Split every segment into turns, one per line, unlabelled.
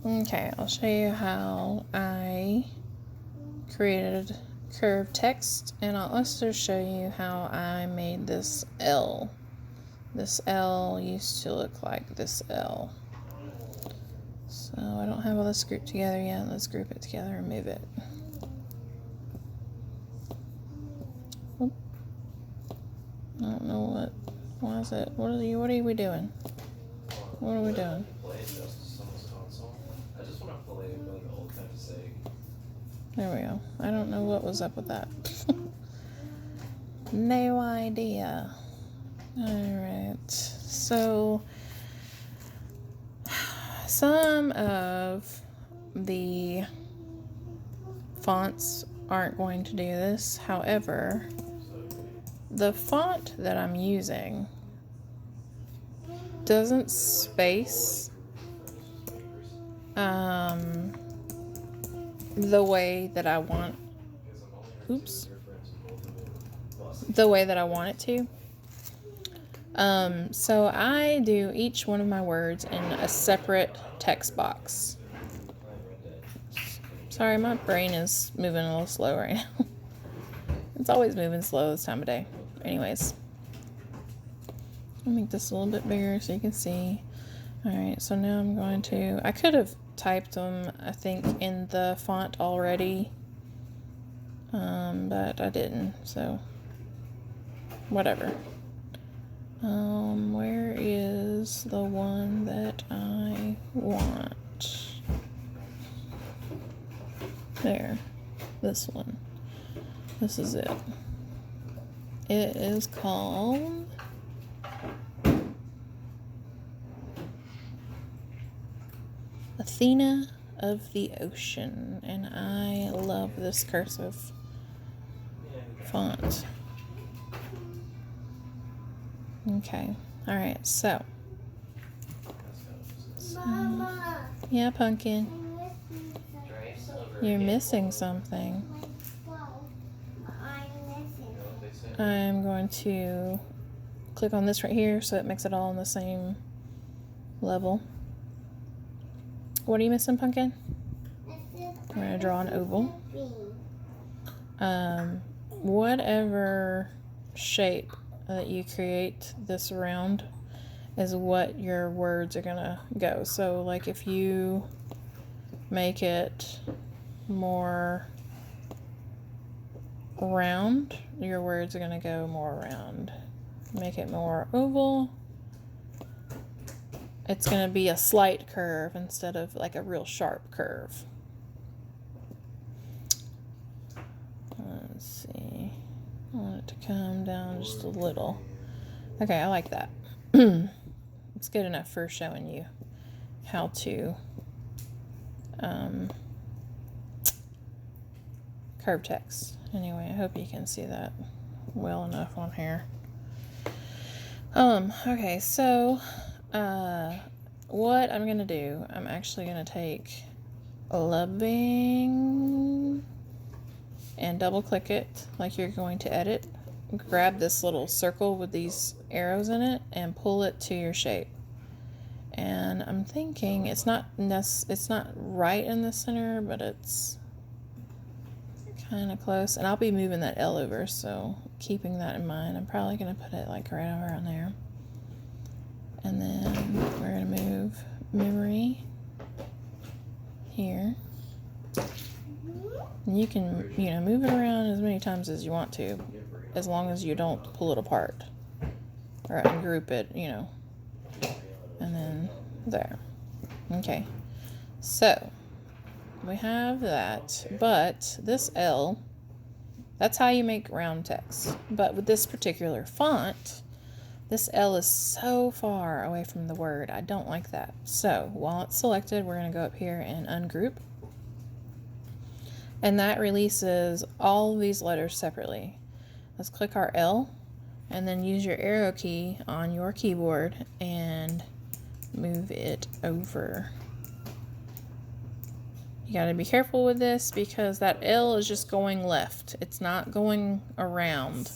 Okay, I'll show you how I created curved text, and I'll also show you how I made this L. This L used to look like this L. So I don't have all this grouped together yet. Let's group it together and move it. Oop. I don't know what. Why is it? What are we doing? What are we doing? There we go. I don't know what was up with that. No idea. Alright. So some of the fonts aren't going to do this. However, the font that I'm using doesn't space the way that I want. Oops. The way that I want it to. So I do each one of my words in a separate text box. Sorry, my brain is moving a little slow right now. It's always moving slow this time of day. Anyways, I'll make this a little bit bigger so you can see. Alright, so now I'm going to... I could have typed them, I think, in the font already. But I didn't, so... whatever. Where is the one that I want? There. This one. This is it. It is called... Athena of the Ocean, and I love this cursive font. Okay, alright, so.
Mama.
Yeah, Pumpkin. You're missing something. I'm going to click on this right here so it makes it all on the same level. What are you missing, Pumpkin? We're going to draw an oval. Whatever shape that you create this around is what your words are going to go. So, like, if you make it more round, your words are going to go more round. Make it more oval, it's going to be a slight curve instead of like a real sharp curve. Let's see. I want it to come down just a little. Okay, I like that. It's good enough for showing you how to curve text. Anyway, I hope you can see that well enough on here. Okay, so what I'm gonna do, I'm actually gonna take Loving and double click it like you're going to edit. Grab this little circle with these arrows in it and pull it to your shape. And I'm thinking it's not right in the center, but it's kind of close. And I'll be moving that L over, so keeping that in mind, I'm probably going to put it like right over on there. And then we're going to move memory here. And you can, move it around as many times as you want to, as long as you don't pull it apart or ungroup it, and then there. Okay, so we have that, but this L, that's how you make round text. But with this particular font, this L is so far away from the word. I don't like that. So while it's selected, we're going to go up here and ungroup. And that releases all of these letters separately. Let's click our L and then use your arrow key on your keyboard and move it over. You got to be careful with this because that L is just going left. It's not going around.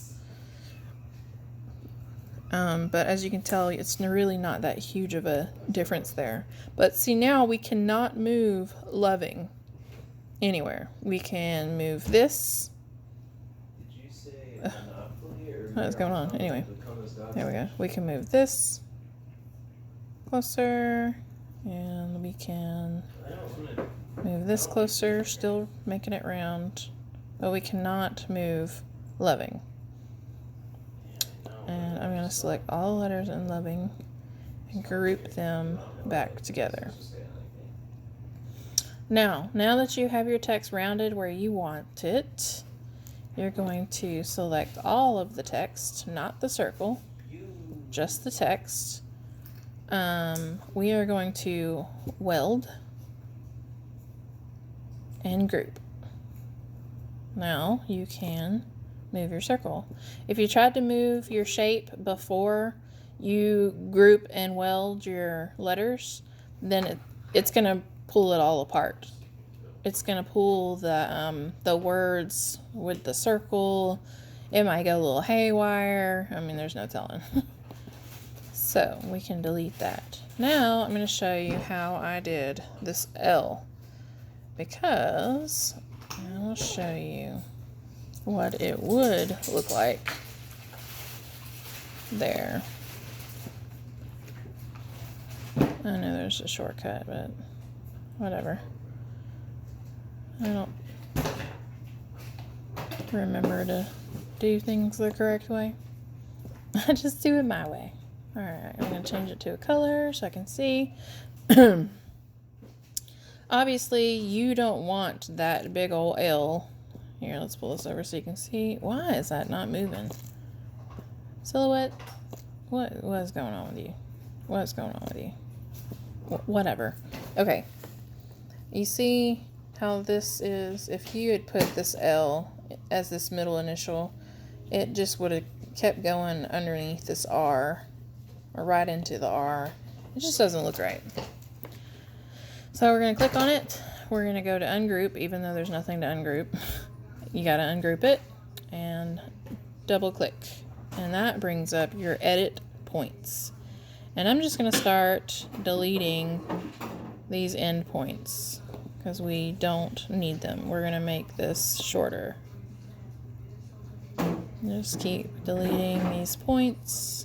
But as you can tell, it's really not that huge of a difference there. But see, now we cannot move loving anywhere. We can move this. What is going on? Anyway, there we go. We can move this closer, and we can move this closer, still making it round, but we cannot move loving. And I'm going to select all the letters in loving and group them back together. Now that you have your text rounded where you want it, you're going to select all of the text, not the circle, just the text. We are going to weld and group. Now you can move your circle. If you tried to move your shape before you group and weld your letters, then it's going to pull it all apart. It's going to pull the words with the circle. It might go a little haywire. I mean, there's no telling. So we can delete that. Now I'm going to show you how I did this L, because I'll show you what it would look like there. I know there's a shortcut, but whatever. I don't remember to do things the correct way. I just do it my way. Alright, I'm going to change it to a color so I can see. Obviously, you don't want that big old L. Here, let's pull this over so you can see. Why is that not moving? Silhouette? What is going on with you? What's going on with you? Whatever. Okay. You see how this is? If you had put this L as this middle initial, it just would have kept going underneath this R, or right into the R. It just doesn't look right. So we're going to click on it. We're going to go to ungroup, even though there's nothing to ungroup. You got to ungroup it and double click. And that brings up your edit points. And I'm just going to start deleting these end points because we don't need them. We're going to make this shorter. Just keep deleting these points.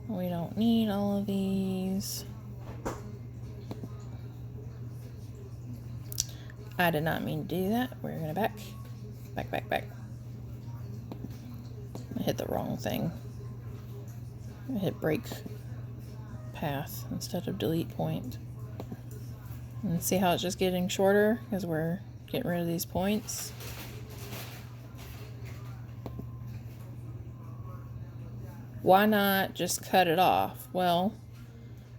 We don't need all of these. I did not mean to do that. We're going to back. I hit the wrong thing. I hit break path instead of delete point. And see how it's just getting shorter because we're getting rid of these points. Why not just cut it off? Well,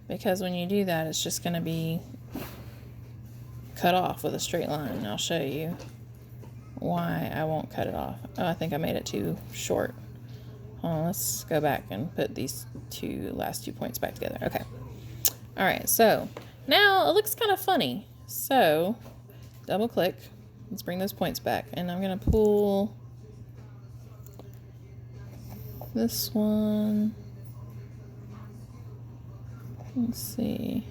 because when you do that, it's just going to be cut off with a straight line. And I'll show you why I won't cut it off. Oh, I think I made it too short. Let's go back and put these last two points back together. Okay. All right. So now it looks kind of funny. So double click. Let's bring those points back. And I'm going to pull this one. Let's see.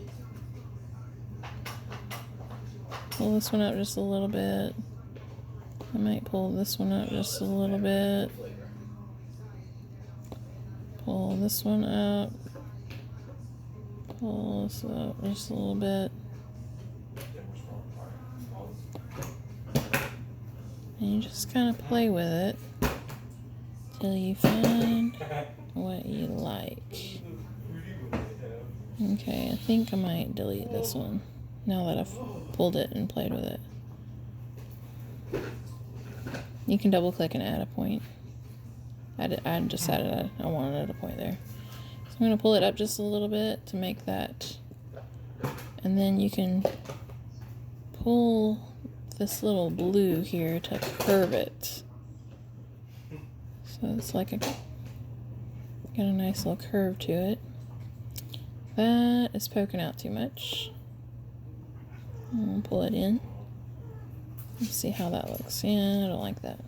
Pull this one up just a little bit. I might pull this one up just a little bit. Pull this one up. Pull this up just a little bit. And you just kind of play with it till you find what you like. Okay, I think I might delete this one now that I've pulled it and played with it. You can double click and add a point. I just added I wanted a point there. So I'm going to pull it up just a little bit to make that. And then you can pull this little blue here to curve it. So it's like got a nice little curve to it. That is poking out too much. I'll pull it in. Let's see how that looks. Yeah, I don't like that.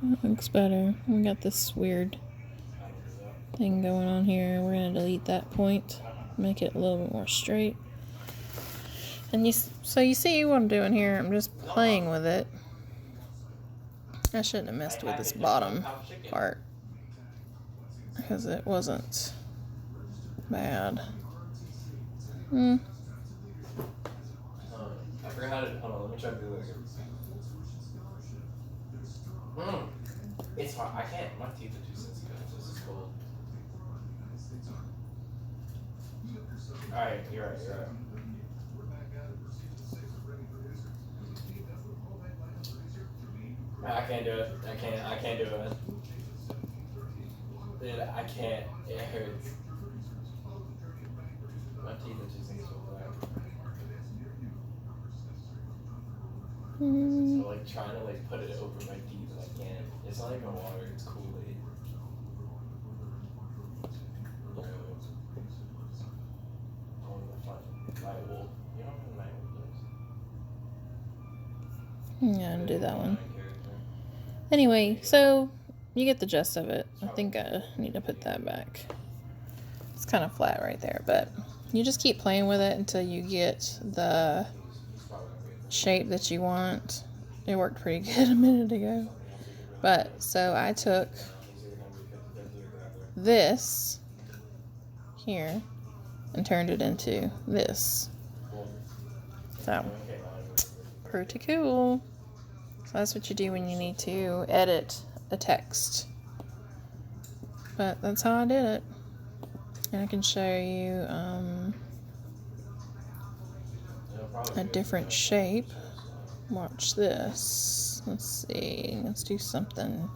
That looks better. We got this weird thing going on here. We're going to delete that point, make it a little bit more straight. And so you see what I'm doing here. I'm just playing with it. I shouldn't have messed with this bottom part because it wasn't bad.
I forgot how to. Hold on, let me try to do this. It's hard. I can't. My teeth are too sensitive. This is cold. Alright, you're right. I can't do it. I can't do it. Dude, I can't. It hurts. My teeth are too sensitive for that. So like trying to like put it over my teeth and I can't. It's not even water, it's Kool-Aid.
Yeah, undo that one. Anyway, so you get the gist of it. I think I need to put that back. It's kind of flat right there, but you just keep playing with it until you get the shape that you want. It worked pretty good a minute ago. But, so I took this here and turned it into this. So, pretty cool. So that's what you do when you need to edit a text. But that's how I did it. And I can show you a different shape. Watch this. Let's see. Let's do something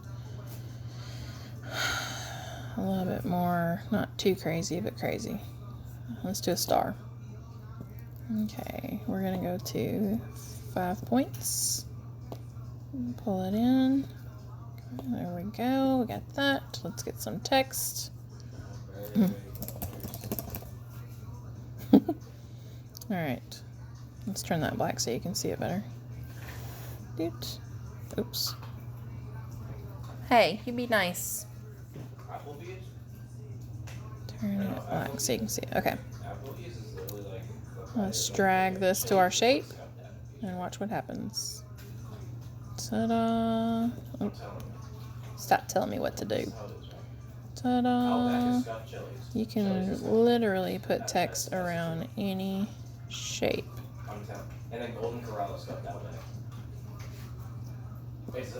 a little bit more, not too crazy, but crazy. Let's do a star. Okay, we're gonna go to 5 points. Pull it in. There we go. We got that. Let's get some text. Alright. Let's turn that black so you can see it better. Oops. Hey, you be nice. Turn it black so you can see it. Okay. Let's drag this to our shape and watch what happens. Ta-da! Oh. Stop telling me what to do. Ta-da! You can literally put text around any shape.
And then Golden Corral is stuffed out there. That's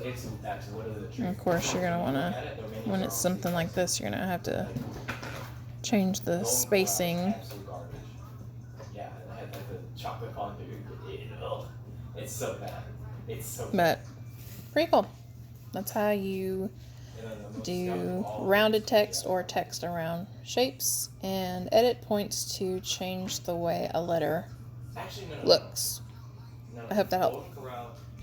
literally the truth.
And of course, you're gonna wanna, when it's something like this, you're gonna have to change the spacing.
Yeah, and I had like the chocolate fondue. It's so bad. It's so bad.
But pretty cool. That's how you do rounded text or text around shapes, and edit points to change the way a letter looks. I hope that helped.